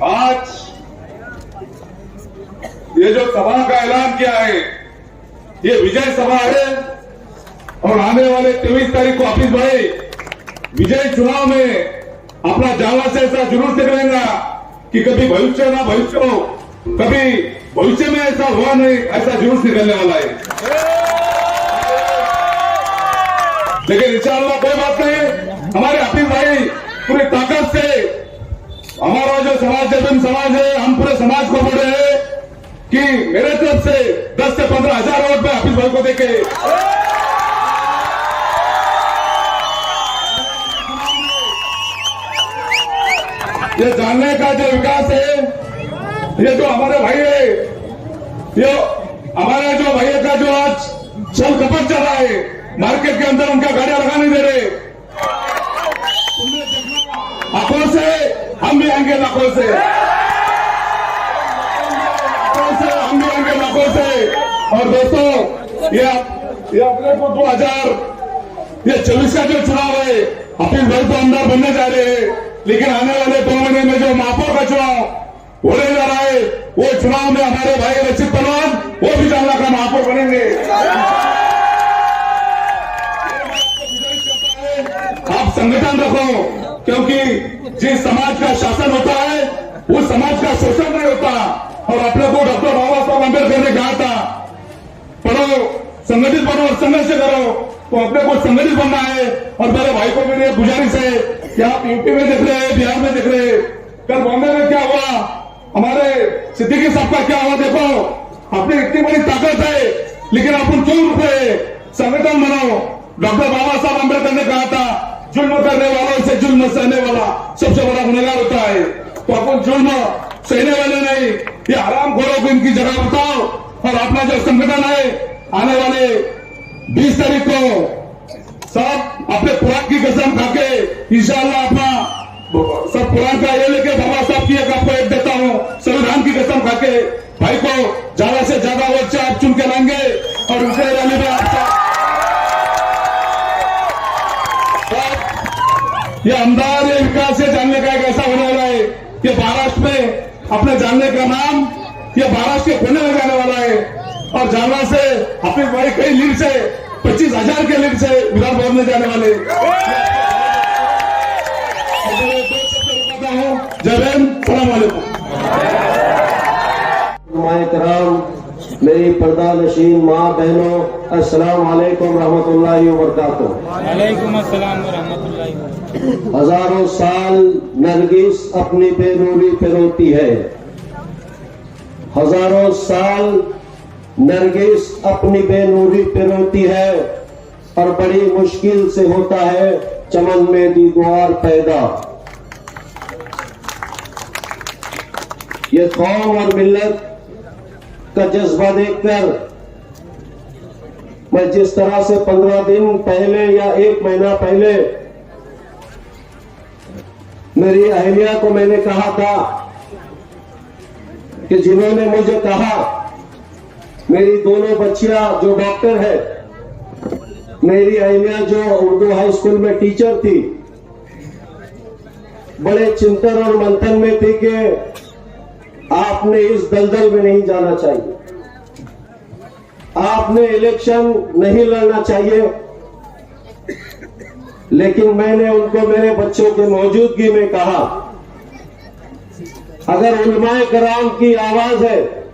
आज ये जो सभा का ऐलान किया है ये विजय सभा है और आने वाले 23 तारीख को हाफिज भाई विजय चुनाव में अपना जालना से ऐसा जुलूस निकलेगा कि कभी भविष्य ना भविष्य हो, कभी भविष्य में ऐसा हुआ नहीं, ऐसा जुलूस निकलने वाला है। लेकिन इंशाअल्लाह कोई बात नहीं, हमारे हाफिज भाई पूरी ताकत से हमारा जो समाज जबीन समाज है, हम पूरे समाज को बोल रहे हैं कि मेरे तरफ से 10 से 15 हजार वोट में हाफिज भाई को देके ये जानने का जो विकास है, ये जो हमारे भाई है, ये हमारे जो भाई का जो आज छल कपट चल रहा है, मार्केट के अंदर उनका गाड़ियां लगा नहीं दे रहे, आंखों से हम भी आएंगे लाखों से, हम भी आएंगे लाखों से। और दोस्तों ये अपने को 2024 का जो चुनाव है, हाफिज भाई तो अंदर बनने जा रहे हैं, लेकिन आने वाले 2 महीने में जो महापौर का चुनाव होने जा रहा है, वो चुनाव में हमारे भाई रचित पहलवान वो भी जालना का महापौर बनेंगे। आप संगठन रखो, क्योंकि जिस समाज का शासन होता है उस समाज का शोषण नहीं होता। और अपने को डॉक्टर बाबा साहब अम्बेडकर ने कहा था, पढ़ो, संगठित बनो और संघर्ष करो, तो अपने को संगठित बनना है। और मेरे भाई को मेरी गुजारिश है कि आप यूपी में देख रहे हैं, बिहार में देख रहे हैं, कल बॉम्बे में क्या हुआ, हमारे सिद्दीकी साहब का क्या हुआ, देखो अपनी इतनी बड़ी ताकत है, लेकिन अपन क्यों रुक रहे? संगठन बनाओ। डॉक्टर बाबा साहब अम्बेडकर ने कहा था, जुल्म करने वालों से जुल्म सहने वाला सबसे बड़ा गुनहगार होता है। तो अपन जुल्म सहने वाले नहीं, ये हरामखोरों को इनकी जगह बताओ। और अपना जो संगठन है, आने वाले 20 तारीख को सब अपने कुरान की कसम खाके इंशाअल्लाह अपना सब कुरान का ये लेके बाबा साहब की आपको एक देता हूँ, संविधान की कसम खाके भाई को ज्यादा से ज्यादा वोट से आप चुन के लाएंगे और उनसे रैली में आपका ये अमदार ये विकास से जानने का एक ऐसा होने वाला है कि महाराष्ट्र में अपने जानने का नाम ये महाराष्ट्र के कोने में जाने वाला है। और जालना से हाफिज भाई कई लीड से 25,000 के लीड से विधान भवन में जाने वाले। जय हिंद, सलाम वालेकुम। कराम, मेरी पर्दा नशीन माँ बहनों, अस्सलाम वालेकुम रहमतुल्लाहि व बरकातुहू। वालेकुम अस्सलाम व रहमतुल्लाहि व बरकातुहू। हजारों साल नरगिस अपनी बेनूरी पे रोती है, हजारों साल नरगिस अपनी बेनूरी पे रोती है, और बड़ी मुश्किल से होता है चमन में दीदार पैदा। ये कौम और मिल्लत का जज्बा देखकर मैं जिस तरह से 15 दिन पहले या 1 महीना पहले मेरी अहलिया को मैंने कहा था कि जिन्होंने मुझे कहा, मेरी दोनों बच्चियां जो डॉक्टर है, मेरी अहलिया जो उर्दू हाई स्कूल में टीचर थी, बड़े चिंतन और मंथन में थी कि आपने इस दलदल में नहीं जाना चाहिए, आपने इलेक्शन नहीं लड़ना चाहिए। लेकिन मैंने उनको मेरे बच्चों की मौजूदगी में कहा, अगर उलमाए कराम की आवाज है,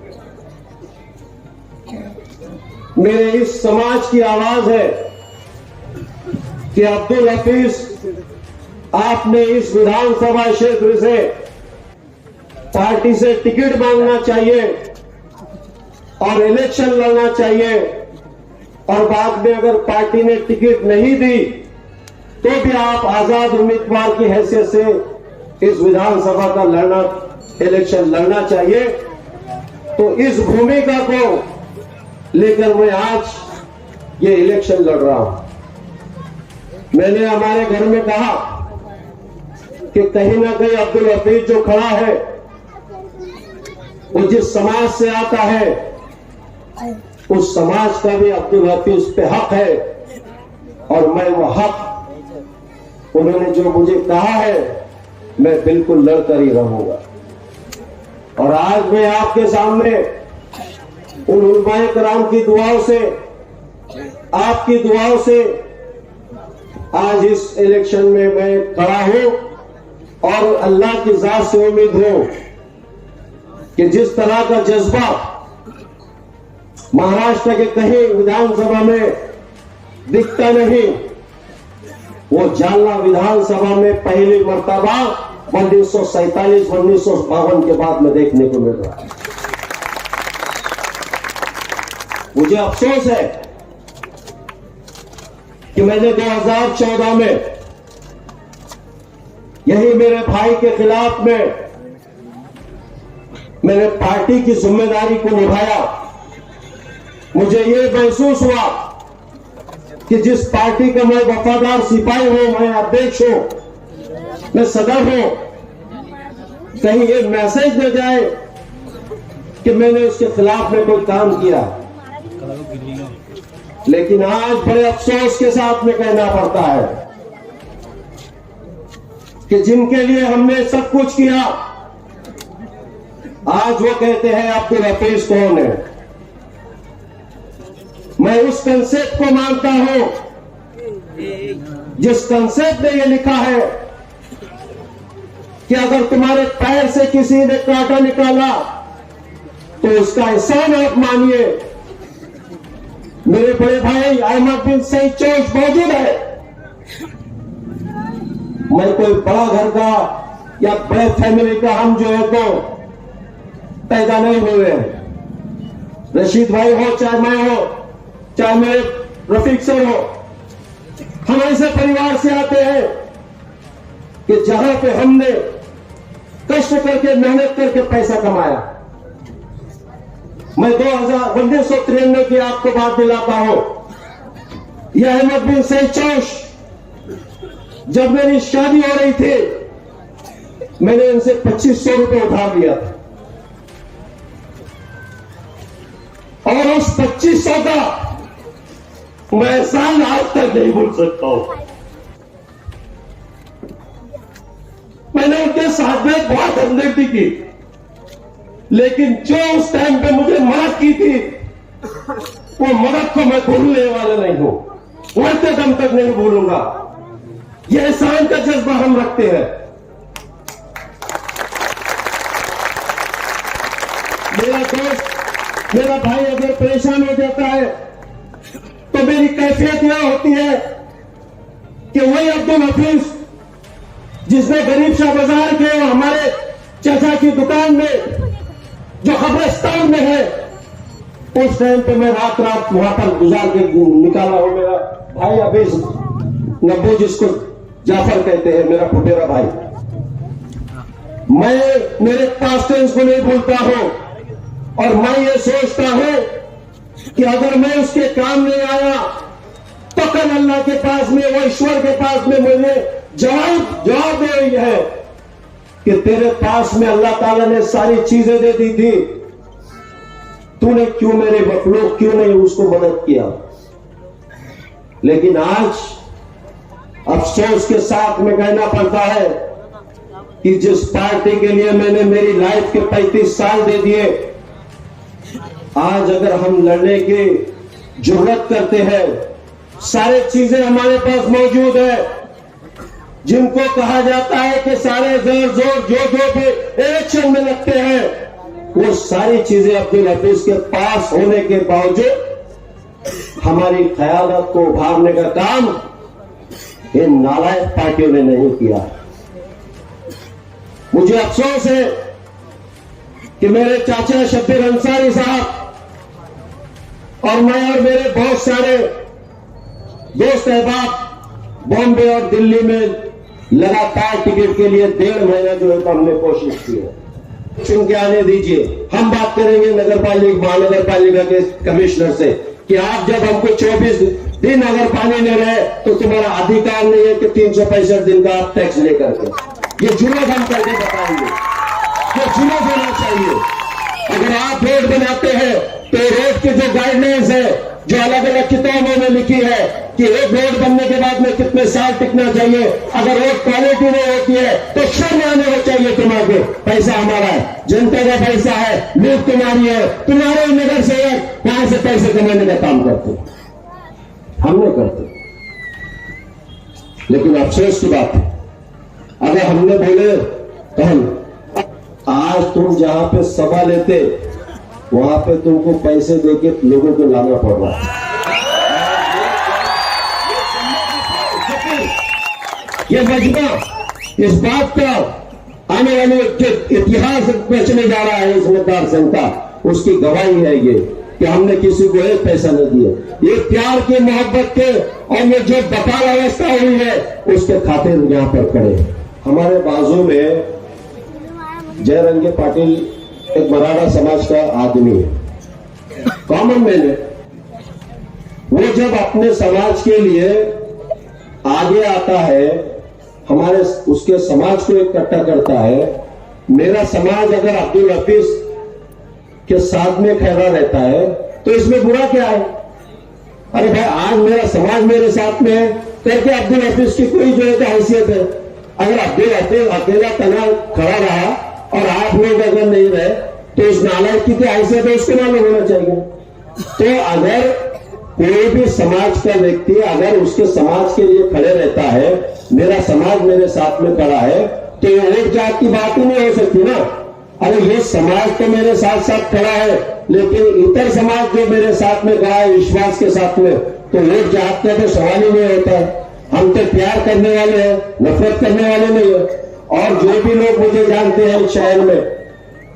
मेरे इस समाज की आवाज है कि अब्दुल हफीज आपने इस विधानसभा क्षेत्र से पार्टी से टिकट मांगना चाहिए और इलेक्शन लड़ना चाहिए, और बाद में अगर पार्टी ने टिकट नहीं दी तो भी आप आजाद उम्मीदवार की हैसियत से इस विधानसभा का इलेक्शन लड़ना चाहिए। तो इस भूमिका को लेकर मैं आज ये इलेक्शन लड़ रहा हूं। मैंने हमारे घर में कहा कि कहीं ना कहीं अब्दुल हफीज जो खड़ा है वो जिस समाज से आता है, उस समाज का भी अब्दुल हफीज पे हक है, और मैं वो हक उन्होंने जो मुझे कहा है मैं बिल्कुल लड़कर ही रहूंगा। और आज मैं आपके सामने उन उलमाए कराम की दुआओं से, आपकी दुआओं से आज इस इलेक्शन में मैं खड़ा हूं और अल्लाह की जात से उम्मीद हो कि जिस तरह का जज्बा महाराष्ट्र के कहीं विधानसभा में दिखता नहीं, वो जालना विधानसभा में पहली मर्तबा 1947-1952 के बाद में देखने को मिल रहा है। मुझे अफसोस है कि मैंने 2014 में यही मेरे भाई के खिलाफ में मैंने पार्टी की जिम्मेदारी को निभाया। मुझे ये महसूस हुआ कि जिस पार्टी का मैं वफादार सिपाही हूं, मैं अध्यक्ष हूं, मैं सदर हूं, कहीं ये मैसेज न जाए कि मैंने उसके खिलाफ में कोई काम किया। लेकिन आज बड़े अफसोस के साथ में कहना पड़ता है कि जिनके लिए हमने सब कुछ किया, आज वो कहते हैं अब्दुल हफीज कौन है। मैं उस कंसेप्ट को मानता हूं जिस कंसेप्ट में ये लिखा है कि अगर तुम्हारे पैर से किसी ने कांटा निकाला तो उसका एहसान आप मानिए। मेरे बड़े भाई अहमद बिन सईद चौश मौजूद है। मैं कोई बड़ा घर का या बड़े फैमिली का हम जो है तो पैदा नहीं हुए। रशीद भाई हो, चाहे मैं हो, चाहे मेरे रफीक सर हो, हम ऐसे परिवार से आते हैं कि जहां पे हमने कष्ट करके, मेहनत करके पैसा कमाया। मैं 1993 की आपको बात दिलाता हूं। यह अहमद बिन सईद चौश, जब मेरी शादी हो रही थी, मैंने इनसे 2500 रुपए उधार लिया था और उस 2500 का मैं एहसान आज तक नहीं भूल सकता हूं। मैंने उनके साथ में बहुत हमदर्दी की, लेकिन जो उस टाइम पे मुझे मदद की थी, वो मदद को मैं भूलने वाला नहीं हूं, मरते दम तक नहीं भूलूंगा। ये एहसान का जज्बा हम रखते हैं। मेरा दोस्त, मेरा भाई अगर परेशान हो जाता है तो मेरी कैफियत यह होती है कि वही अब्दुल हफीज जिसने गरीब शाह बाजार के हमारे चाचा की दुकान में जो कब्रिस्तान में है, उस टाइम पे मैं रात वहां पर गुजार के निकाला हूं। मेरा भाई अभी नब्बू, जिसको जाफर कहते हैं, मेरा फुटेरा भाई, मैं मेरे पास्ट टेंस को नहीं भूलता हूं और मैं ये सोचता हूं कि अगर मैं उसके काम नहीं आया तो कल अल्लाह के पास में, वो ईश्वर के पास में मुझे जवाब दे रही है कि तेरे पास में अल्लाह ताला ने सारी चीजें दे दी थी, तूने क्यों मेरे मखलूक क्यों नहीं उसको मदद किया। लेकिन आज अफसोस के साथ में कहना पड़ता है कि जिस पार्टी के लिए मैंने मेरी लाइफ के 35 साल दे दिए, आज अगर हम लड़ने की जुर्रत करते हैं, सारे चीजें हमारे पास मौजूद है, जिनको कहा जाता है कि सारे जोर जो भी इलेक्शन में लगते हैं, वो सारी चीजें अब्दुल हफीज के पास होने के बावजूद हमारी क़यादत को उभारने का काम इन नालायक पार्टियों ने नहीं किया। मुझे अफसोस है कि मेरे चाचा शब्बीर अंसारी साहब और मैं और मेरे बहुत सारे दोस्त अहबाब बॉम्बे और दिल्ली में लगातार टिकट के लिए 1.5 महीना जो है तो हमने कोशिश की है। चुन के आने दीजिए, हम बात करेंगे महानगर पालिका के कमिश्नर से कि आप जब हमको 24 दिन अगर पानी ले रहे तो तुम्हारा अधिकार नहीं है कि 365 दिन का आप टैक्स लेकर के। ये जुर्म हम करके बताएंगे, ये जुर्म होना चाहिए। अगर आप रोड बनाते हैं तो रोड की जो गाइडलाइंस है, जो अलग अलग किताबों में लिखी है कि एक रोड बनने के बाद में कितने साल टिकना चाहिए, अगर रोड क्वालिटी नहीं होती है तो शर्म आने को चाहिए तुम्हारे। पैसा हमारा है, जनता का पैसा है, लूट तुम्हारी है, तुम्हारे नगर सेवक कहां से पैसे कमाने का काम करते, हम नहीं करते। लेकिन अफसोस की बात है, अगर हमने बोले तो हम आज तुम जहां पे सभा लेते वहां पे तुमको पैसे देके लोगों को लाना पड़ रहा है। ये मजबूर इस बात का आने वाले इतिहास रचने जा रहा है इस मतदार संघ का, उसकी गवाही है ये कि हमने किसी को एक पैसा नहीं दिया। ये प्यार के, मोहब्बत के और ये जो बकाल अवस्था हुई है उसके खातिर यहां पर खड़े। हमारे बाजू में जयरंगे पाटिल एक मराठा समाज का आदमी है, कॉमन मैन है। वो जब अपने समाज के लिए आगे आता है, हमारे उसके समाज को इकट्ठा करता है। मेरा समाज अगर अब्दुल हफीज के साथ में खड़ा रहता है तो इसमें बुरा क्या है? अरे भाई, आज मेरा समाज मेरे साथ में है करके अब्दुल हफीज की कोई जो है हैसियत है? अगर अब्दुल हफीज अकेला तना खड़ा रहा और आप लोग अगर नहीं रहे तो उस नालायक की क्या हैसियत है, उसको मालूम होना चाहिए। तो अगर कोई भी समाज का व्यक्ति अगर उसके समाज के लिए खड़े रहता है, मेरा समाज मेरे साथ में खड़ा है, तो ये वोट जात की बात ही नहीं हो सकती ना। अरे ये समाज तो मेरे साथ साथ खड़ा है, लेकिन इतर समाज जो मेरे साथ में खड़ा है विश्वास के साथ में, तो वोट जात का तो सवाल ही नहीं होता है। हम तो प्यार करने वाले हैं, नफरत करने वाले नहीं है। और जो भी लोग मुझे जानते हैं शहर में,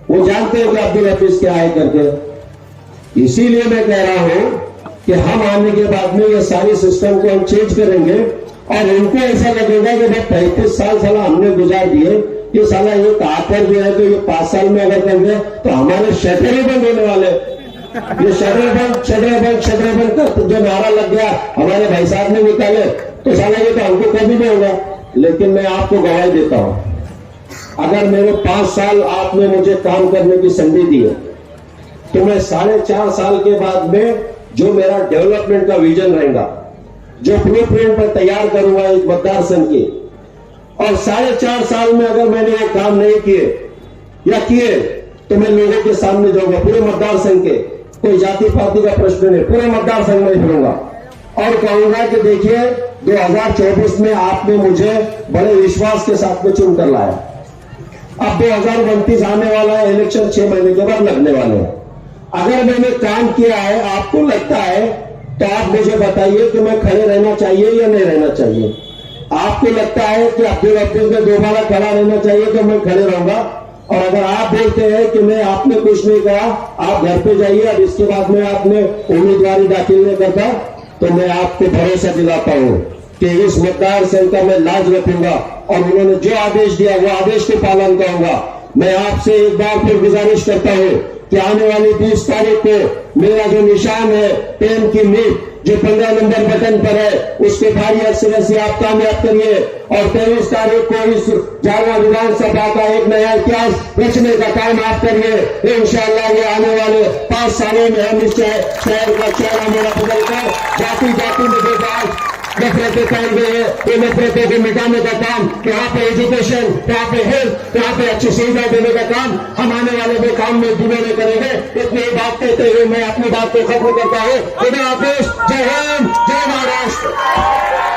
वो जानते हैं कि अब्दुल हफीज क्या है करके। इसीलिए मैं कह रहा हूं कि हम आने के बाद में ये सारी सिस्टम को हम चेंज करेंगे और उनको ऐसा लगेगा कि भाई 35 साल साला हमने गुजार दिए, ये साला ये आकर जो है तो ये 5 साल में अगर कर दे तो हमारे शटर ही बंद होने वाले। ये शटर बंद कर जो नारा लग गया हमारे भाई साहब ने निकाले, तो साला ये तो हमको कभी नहीं होगा। लेकिन मैं आपको गवाही देता हूं, अगर मेरे 5 साल आपने मुझे काम करने की संधि दी है तो मैं 4.5 साल के बाद में जो मेरा डेवलपमेंट का विजन रहेगा, जो ब्लूप्रिंट पर तैयार करूंगा एक मतदार संघ की, और 4.5 साल में अगर मैंने वो काम नहीं किए या किए तो मैं लोगों के सामने जाऊंगा, पूरे मतदार संघ के, कोई जाति पाति का प्रश्न नहीं, पूरे मतदार संघ में फिरूंगा और कहूंगा कि देखिए 2024 में आपने मुझे बड़े विश्वास के साथ में चुनकर लाया। अब 2029 आने वाला है, इलेक्शन 6 महीने के बाद लगने वाले हैं। अगर मैंने काम किया है, आपको लगता है, तो आप मुझे बताइए कि मैं खड़े रहना चाहिए या नहीं रहना चाहिए। आपको लगता है कि अब्दुल हफीज में दोबारा खड़ा रहना चाहिए तो मैं खड़े रहूंगा। और अगर आप बोलते हैं कि मैं आपने कुछ नहीं कहा, आप घर पे जाइए, अब इसके बाद में आपने उम्मीदवारी दाखिल नहीं करता, तो मैं आपको भरोसा दिलाता हूं कि इस मतदार संघ का मैं लाज रखूंगा और उन्होंने जो आदेश दिया वो आदेश के पालन करूंगा। मैं आपसे एक बार फिर गुजारिश करता हूं कि आने वाली 20 तारीख को मेरा जो निशान है पेन की नींव जो 15 नंबर बटन पर है, उसके भारी अक्षर से आप कामयाब करिए और 23 तारीख को इस झारवा विधानसभा का एक नया इतिहास रचने का काम आप करिए। इंशाअल्लाह ये आने वाले 5 सालों में हम इस शहर का चेहरा मेरा बदलकर जाति जाति में भेदभाव नफरतें फैल गई है, ये नफरतों को मिटाने का काम, यहाँ पे एजुकेशन, यहाँ पे हेल्थ, यहाँ पे अच्छी सुविधा देने का काम हम आने वाले में काम में जुड़े में करेंगे। इतनी बात कहते हुए मैं अपनी बात को खत्म करता हूँ। खुदा हाफिज, जय हिंद, जय महाराष्ट्र।